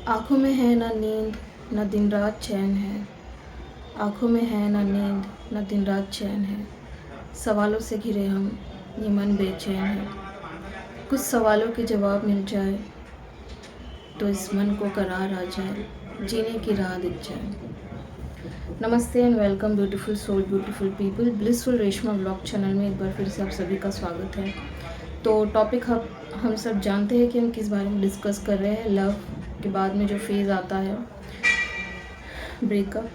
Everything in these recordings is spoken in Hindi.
आँखों में है ना नींद, न दिन रात चैन है। आँखों में है ना नींद, न दिन रात चैन है। सवालों से घिरे हम, ये मन बेचैन है। कुछ सवालों के जवाब मिल जाए तो इस मन को करार आ जाए, जीने की राह दिख जाए। नमस्ते and welcome beautiful soul, beautiful people. Blissful Reshma blog channel में एक बार फिर से आप सभी का स्वागत है। तो टॉपिक हम सब जानते हैं कि हम किस बारे में डिस्कस कर रहे हैं। लव के बाद में जो फेज़ आता है, ब्रेकअप,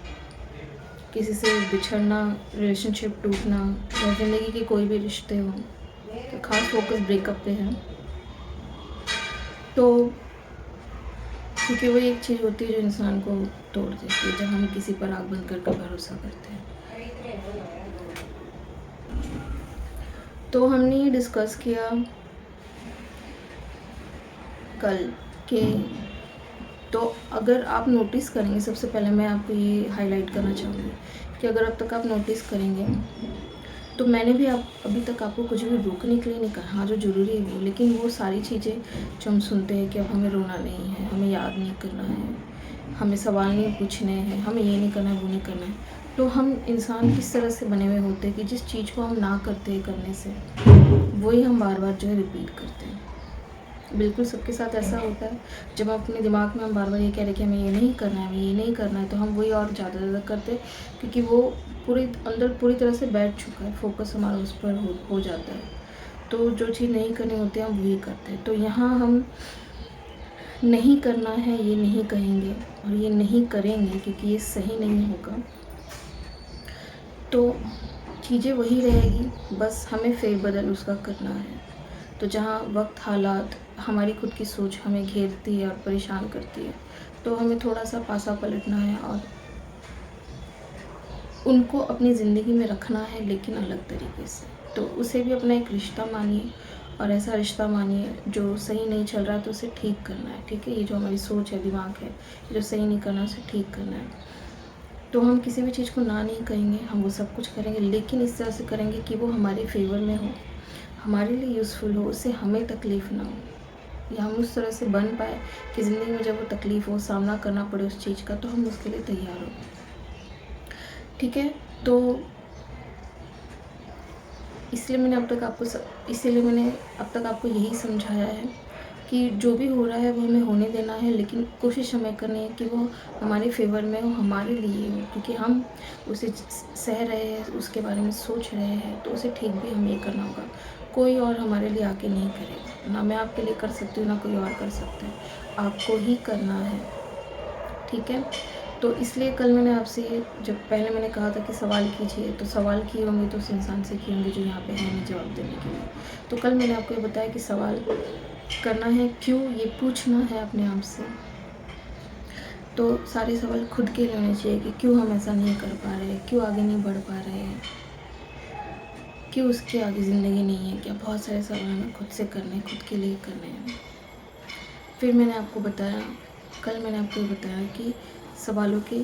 किसी से बिछड़ना, रिलेशनशिप टूटना या ज़िंदगी के कोई भी रिश्ते हों, तो खास फोकस ब्रेकअप पे है। तो क्योंकि वो एक चीज़ होती है जो इंसान को तोड़ देती है, जब हम किसी पर आँख बंद करके भरोसा करते हैं। तो हमने ये डिस्कस किया कल के, तो अगर आप नोटिस करेंगे, सबसे पहले मैं आपको ये हाईलाइट करना चाहूँगी कि अगर अब तक आप नोटिस करेंगे तो मैंने भी अभी तक आपको कुछ भी रोकने के लिए नहीं कहा। हाँ, जो ज़रूरी है वो, लेकिन वो सारी चीज़ें जो हम सुनते हैं कि अब हमें रोना नहीं है, हमें याद नहीं करना है, हमें सवाल नहीं पूछने हैं, हमें ये नहीं करना है, वो नहीं करना है। तो हम इंसान किस तरह से बने हुए होते हैं कि जिस चीज़ को हम ना करते हैं करने से, वही हम बार बार जो है रिपीट करते हैं। बिल्कुल सबके साथ ऐसा होता है। जब अपने दिमाग में हम बार बार ये कह रहे हैं कि हमें ये नहीं करना है, हमें ये नहीं करना है, तो हम वही और ज़्यादा करते हैं, क्योंकि वो पूरी तरह से बैठ चुका है, फोकस हमारा उस पर हो जाता है। तो जो चीज़ नहीं करनी होती है हम वही करते हैं। तो यहाँ हम नहीं करना है ये नहीं कहेंगे और ये नहीं करेंगे क्योंकि ये सही नहीं होगा। तो चीज़ें वही रहेगी, बस हमें फेरबदल उसका करना है। तो जहाँ वक्त, हालात, हमारी खुद की सोच हमें घेरती है और परेशान करती है, तो हमें थोड़ा सा पासा पलटना है और उनको अपनी ज़िंदगी में रखना है, लेकिन अलग तरीके से। तो उसे भी अपना एक रिश्ता मानिए और ऐसा रिश्ता मानिए जो सही नहीं चल रहा है तो उसे ठीक करना है। ठीक है, ये जो हमारी सोच है, दिमाग है, जो सही नहीं करना उसे ठीक करना है। तो हम किसी भी चीज़ को ना नहीं कहेंगे, हम वो सब कुछ करेंगे, लेकिन इस तरह से करेंगे कि वो हमारे फेवर में हो, हमारे लिए यूज़फुल हो, उससे हमें तकलीफ़ ना हो, या हम उस तरह से बन पाए कि ज़िंदगी में जब वो तकलीफ़ हो, सामना करना पड़े उस चीज़ का, तो हम उसके लिए तैयार हो। ठीक है, तो इसलिए मैंने अब तक आपको यही समझाया है कि जो भी हो रहा है वो हमें होने देना है, लेकिन कोशिश हमें करनी है कि वो हमारे फेवर में हो, हमारे लिए हो, क्योंकि हम उसे सह रहे हैं, उसके बारे में सोच रहे हैं, तो उसे ठीक भी हमें करना होगा। कोई और हमारे लिए आके नहीं करेगा, ना मैं आपके लिए कर सकती हूँ, ना कोई और कर सकता है, आपको ही करना है। ठीक है, तो इसलिए कल मैंने आपसे, जब पहले मैंने कहा था कि सवाल कीजिए, तो सवाल किए होंगे तो उस इंसान से किए होंगे जो यहाँ पे है नहीं जवाब देने के लिए। तो कल मैंने आपको ये बताया कि सवाल करना है, क्यों, ये पूछना है अपने आप से। तो सारे सवाल खुद के लिए होने चाहिए कि क्यों हम ऐसा नहीं कर पा रहे, क्यों आगे नहीं बढ़ पा रहे हैं, क्यों उसके आगे ज़िंदगी नहीं है। क्या बहुत सारे सवाल हमें खुद से करने, खुद के लिए करने हैं। फिर मैंने आपको बताया, कल मैंने आपको ये बताया कि सवालों के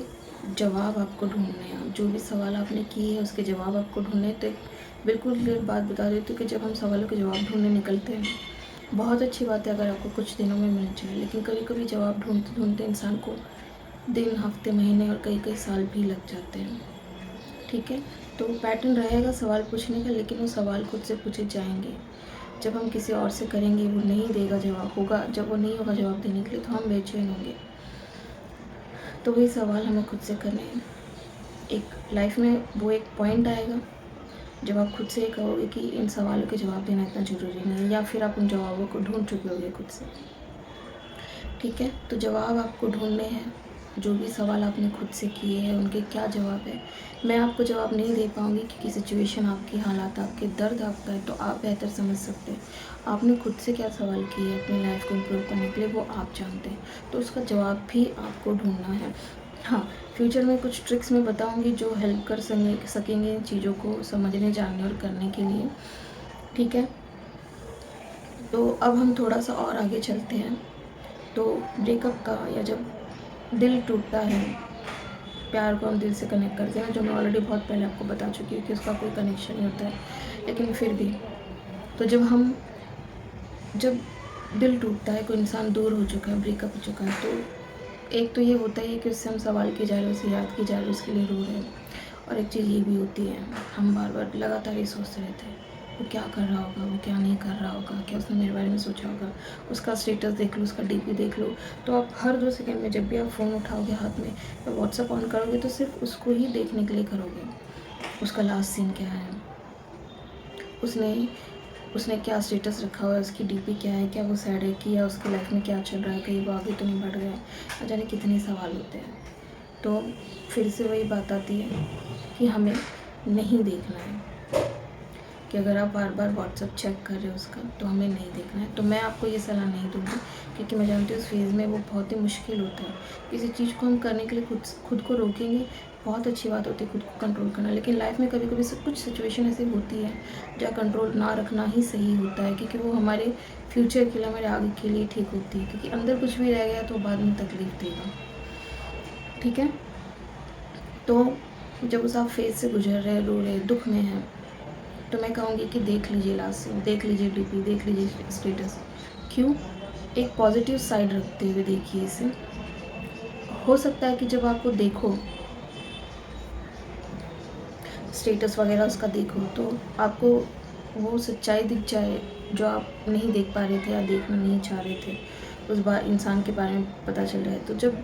जवाब आपको ढूंढने हैं। जो भी सवाल आपने किए हैं उसके जवाब आपको ढूंढने हैं। तो एक बिल्कुल क्लियर बात बता देती हूँ कि जब हम सवालों के जवाब ढूंढने निकलते हैं, बहुत अच्छी बात है अगर आपको कुछ दिनों में मिल जाए, लेकिन कभी कभी जवाब ढूंढते ढूंढते इंसान को दिन, हफ्ते, महीने और कई कई साल भी लग जाते हैं। ठीक है, तो पैटर्न रहेगा सवाल पूछने का, लेकिन वो सवाल खुद से पूछे जाएंगे। जब हम किसी और से करेंगे, वो नहीं देगा जवाब, होगा जब वो नहीं होगा जवाब देने के लिए, तो हम बेचैन होंगे। तो वही सवाल हमें खुद से करने हैं। एक लाइफ में वो एक पॉइंट आएगा जब आप खुद से ये कहोगे कि इन सवालों के जवाब देना इतना ज़रूरी नहीं है, या फिर आप उन जवाबों को ढूंढ चुके होगे खुद से। ठीक है, तो जवाब आपको ढूंढने हैं। जो भी सवाल आपने खुद से किए हैं उनके क्या जवाब है। मैं आपको जवाब नहीं दे पाऊँगी क्योंकि सिचुएशन आपकी, हालात आपके, दर्द आपका है, तो आप बेहतर समझ सकते हैं। आपने खुद से क्या सवाल किए अपनी लाइफ को इम्प्रूव करने के लिए, वो आप जानते हैं। तो उसका जवाब भी आपको ढूंढना है। हाँ, फ्यूचर में कुछ ट्रिक्स मैं बताऊँगी जो हेल्प कर सकेंगे इन चीज़ों को समझने, जानने और करने के लिए। ठीक है, तो अब हम थोड़ा सा और आगे चलते हैं। तो ब्रेकअप का, या जब दिल टूटता है, प्यार को हम दिल से कनेक्ट करते हैं, जो मैं ऑलरेडी बहुत पहले आपको बता चुकी हूँ कि उसका कोई कनेक्शन नहीं होता है, लेकिन फिर भी, तो जब दिल टूटता है, कोई इंसान दूर हो चुका है, ब्रेकअप हो चुका है, तो एक तो ये होता ही है कि उससे हम सवाल किए जा रहे हैं, उसे याद किए जा रहे हैं, उसके लिए रो रहे हैं। और एक चीज़ ये भी होती है, हम बार बार लगातार ये सोचते रहते हैं वो क्या कर रहा होगा, वो क्या नहीं कर रहा होगा, क्या उसने मेरे बारे में सोचा होगा। उसका स्टेटस देख लो, उसका डीपी देख लो, तो आप हर 2 सेकंड में जब भी आप फ़ोन उठाओगे हाथ में या व्हाट्सअप ऑन करोगे तो सिर्फ उसको ही देखने के लिए करोगे। उसका लास्ट सीन क्या है, उसने उसने क्या स्टेटस रखा हुआ है, उसकी डीपी क्या है, क्या वो सैड है कि या उसकी लाइफ में क्या चल रहा है, कहीं वो आगे तो नहीं बढ़ गया, न जाने कितने सवाल होते हैं। तो फिर से वही बात आती है कि हमें नहीं देखना है, कि अगर आप बार बार व्हाट्सअप चेक कर रहे हो उसका, तो हमें नहीं देखना है। तो मैं आपको ये सलाह नहीं दूँगी, क्योंकि मैं जानती हूँ उस फेज़ में वो बहुत ही मुश्किल होता है। किसी चीज़ को हम करने के लिए खुद को रोकेंगे, बहुत अच्छी बात होती है खुद को कंट्रोल करना, लेकिन लाइफ में कभी कभी कुछ सिचुएशन ऐसी होती है जहाँ कंट्रोल ना रखना ही सही होता है, क्योंकि वो हमारे फ्यूचर के लिए, हमारे आगे के लिए ठीक होती है। क्योंकि अंदर कुछ भी रह गया तो बाद में तकलीफ़ देगा। ठीक है, तो जब उस आप फेज़ से गुजर रहे, रो रहे, दुख में हैं, तो मैं कहूँगी कि देख लीजिए लास्ट सीन, देख लीजिए डीपी, देख लीजिए स्टेटस। क्यों? एक पॉजिटिव साइड रखते हुए देखिए इसे। हो सकता है कि जब आपको देखो, स्टेटस वगैरह उसका देखो, तो आपको वो सच्चाई दिख जाए जो आप नहीं देख पा रहे थे या देखना नहीं चाह रहे थे। उस बार इंसान के बारे में पता चल रहा है, तो जब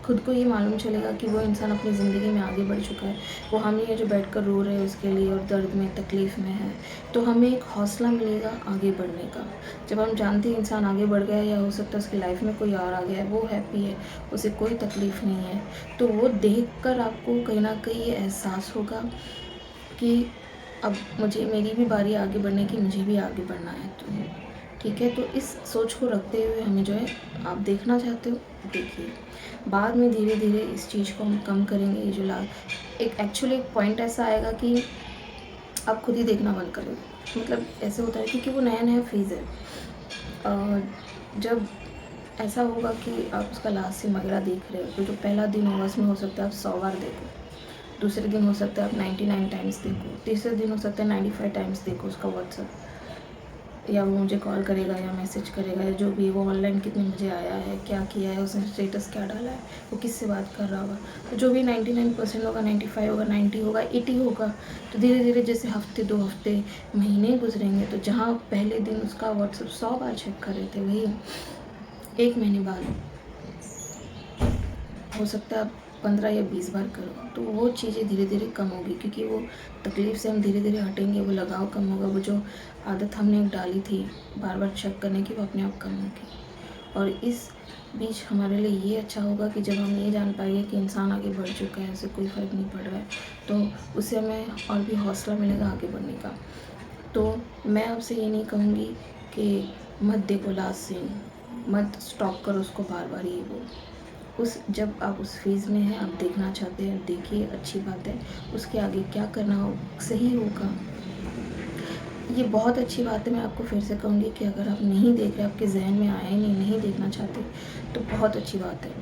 खुद को ये मालूम चलेगा कि वो इंसान अपनी ज़िंदगी में आगे बढ़ चुका है, वो हम ही है जो बैठकर रो रहे हैं उसके लिए और दर्द में, तकलीफ़ में है, तो हमें एक हौसला मिलेगा आगे बढ़ने का। जब हम जानते हैं इंसान आगे बढ़ गया है, या हो सकता है उसकी लाइफ में कोई और आ गया है, वो हैप्पी है, उसे कोई तकलीफ़ नहीं है, तो वो देखकर आपको कहीं न कहीं ये एहसास होगा कि अब मेरी भी बारी आगे बढ़ने की, मुझे भी आगे बढ़ना है। तो ठीक है, तो इस सोच को रखते हुए हमें जो है, आप देखना चाहते हो देखिए। बाद में धीरे धीरे इस चीज़ को हम कम करेंगे। ये जो एक एक्चुअली एक पॉइंट ऐसा आएगा कि आप खुद ही देखना बंद करोगे। मतलब ऐसे होता है क्योंकि वो नया नया फेज़ है। जब ऐसा होगा कि आप उसका लास्ट सीन वगैरह देख रहे हो, तो जो पहला दिन होगा उसमें हो सकता है आप 100 बार देखो, दूसरे दिन हो सकता है आप 99 टाइम्स देखो, तीसरे दिन हो सकता है 95 टाइम्स देखो उसका व्हाट्सअप, या वो मुझे कॉल करेगा या मैसेज करेगा, या जो भी वो ऑनलाइन कितने बजे आया है, क्या किया है, उसने स्टेटस क्या डाला है, वो किससे बात कर रहा होगा। तो जो भी 99% होगा, 95 होगा, 90 होगा, 80 होगा, तो धीरे धीरे जैसे हफ्ते, 2 हफ्ते, महीने गुजरेंगे, तो जहाँ पहले दिन उसका व्हाट्सअप 100 बार चेक कर रहे थे, वही 1 महीने बाद हो सकता है आप 15 या 20 बार करो। तो वो चीज़ें धीरे धीरे कम होगी, क्योंकि वो तकलीफ़ से हम धीरे धीरे हटेंगे, वो लगाव कम होगा, वो जो आदत हमने डाली थी बार बार चेक करने की, वो अपने आप कम होगी। और इस बीच हमारे लिए ये अच्छा होगा कि जब हम ये जान पाएंगे कि इंसान आगे बढ़ चुका है, उसे कोई फ़र्क नहीं पड़ रहा है, तो उससे हमें और भी हौसला मिलेगा आगे बढ़ने का। तो मैं आपसे ये नहीं कहूँगी कि मत देखो लास्ट सीन, मत स्टॉप करो उसको बार बार, ये वो जब आप उस फेज़ में हैं, आप देखना चाहते हैं, देखिए, अच्छी बात है। उसके आगे क्या करना हो सही होगा, ये बहुत अच्छी बात है। मैं आपको फिर से कहूँगी कि अगर आप नहीं देख रहे, आपके जहन में आया ही नहीं देखना चाहते, तो बहुत अच्छी बात है।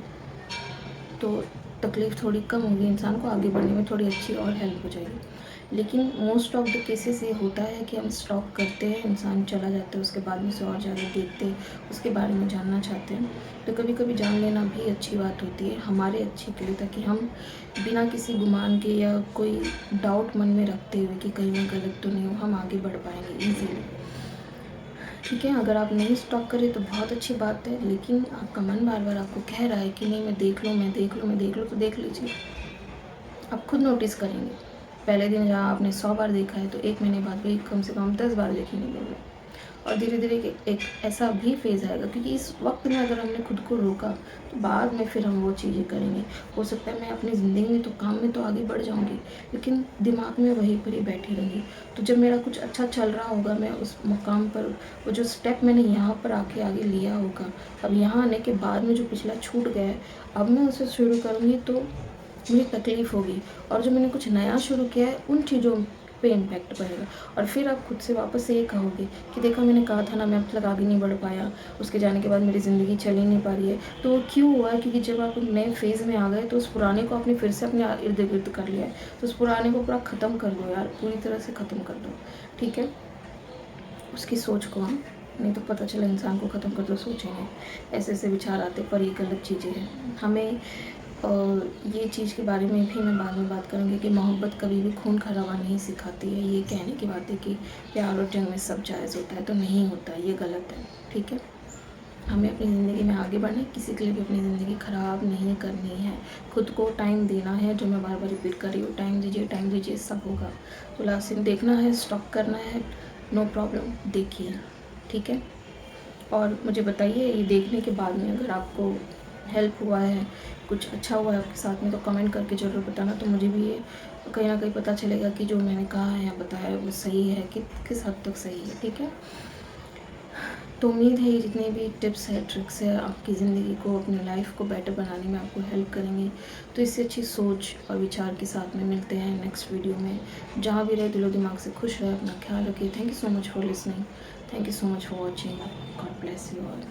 तो तकलीफ़ थोड़ी कम होगी, इंसान को आगे बढ़ने में थोड़ी अच्छी और हेल्प हो जाएगी। लेकिन मोस्ट ऑफ द केसेस ये होता है कि हम स्टॉप करते हैं, इंसान चला जाता है, उसके बाद में से और ज़्यादा देखते हैं, उसके बारे में जानना चाहते हैं। तो कभी कभी जान लेना भी अच्छी बात होती है हमारे अच्छे के लिए, ताकि हम बिना किसी गुमान के या कोई डाउट मन में रखते हुए कि कहीं मैं गलत तो नहीं हूँ, हम आगे बढ़ पाएंगे ईजीली। ठीक है, अगर आप नहीं स्टॉप करें तो बहुत अच्छी बात है, लेकिन आपका मन बार बार आपको कह रहा है कि नहीं मैं देख लूँ, मैं देख लूँ, मैं देख लूँ, तो देख लीजिए। आप खुद नोटिस करेंगे, पहले दिन जहाँ आपने 100 बार देखा है, तो 1 महीने बाद वही कम से कम 10 बार देखने मिलेंगे। और धीरे धीरे एक ऐसा भी फेज़ आएगा, क्योंकि इस वक्त में अगर हमने खुद को रोका, तो बाद में फिर हम वो चीज़ें करेंगे। हो सकता है मैं अपनी ज़िंदगी में तो काम में तो आगे बढ़ जाऊँगी, लेकिन दिमाग में वहीं पर ही बैठी रहूँगी। तो जब मेरा कुछ अच्छा चल रहा होगा, मैं उस मुकाम पर, वो जो स्टेप मैंने यहाँ पर आके आगे लिया होगा, अब यहाँ आने के बाद में जो पिछला छूट गया है, अब मैं उसे शुरू करूँगी तो मुझे तकलीफ़ होगी, और जो मैंने कुछ नया शुरू किया है उन चीज़ों पे इम्पैक्ट पड़ेगा। और फिर आप खुद से वापस से ये कहोगे कि देखा, मैंने कहा था ना, मैं अब तक आगे नहीं बढ़ पाया, उसके जाने के बाद मेरी ज़िंदगी चल ही नहीं पा रही है। तो वो क्यों हुआ? क्योंकि जब आप नए फेज़ में आ गए, तो उस पुराने को आपने फिर से अपने इर्द गिर्द कर लिया है। तो उस पुराने को पूरा ख़त्म कर दो यार, पूरी तरह से ख़त्म कर दो। ठीक है, उसकी सोच को हम नहीं तो पता चला इंसान को ख़त्म कर दो सोचेंगे, ऐसे ऐसे विचार आते, पर ये गलत चीज़ें हैं। हमें ये चीज़ के बारे में भी मैं बाद में बात करूँगी कि मोहब्बत कभी भी खून खराबा नहीं सिखाती है। ये कहने की बात है कि प्यार और जंग में सब जायज़ होता है, तो नहीं होता, ये गलत है। ठीक है, हमें अपनी ज़िंदगी में आगे बढ़ना है, किसी के लिए भी अपनी ज़िंदगी ख़राब नहीं करनी है। खुद को टाइम देना है, जो मैं बार बार रिपीट कर रही हूँ, टाइम दीजिए, सब होगा। तो लास्ट सीन देखना है, स्टॉप करना है, नो प्रॉब्लम, देखिए। ठीक है, और मुझे बताइए ये देखने के बाद में अगर आपको हेल्प हुआ है, कुछ अच्छा हुआ है आपके साथ में, तो कमेंट करके ज़रूर बताना। तो मुझे भी ये कहीं ना कहीं पता चलेगा कि जो मैंने कहा है या बताया है वो सही है कि किस हद तक सही है। ठीक है, तो उम्मीद है ये जितने भी टिप्स है, ट्रिक्स है, आपकी ज़िंदगी को, अपनी लाइफ को बेटर बनाने में आपको हेल्प करेंगे। तो इससे अच्छी सोच और विचार के साथ में मिलते हैं नेक्स्ट वीडियो में। जहाँ भी रहे दिलो दिमाग से खुश रहे, अपना ख्याल रखिए। Thank you so much for listening, thank you so much for watching, God bless you all.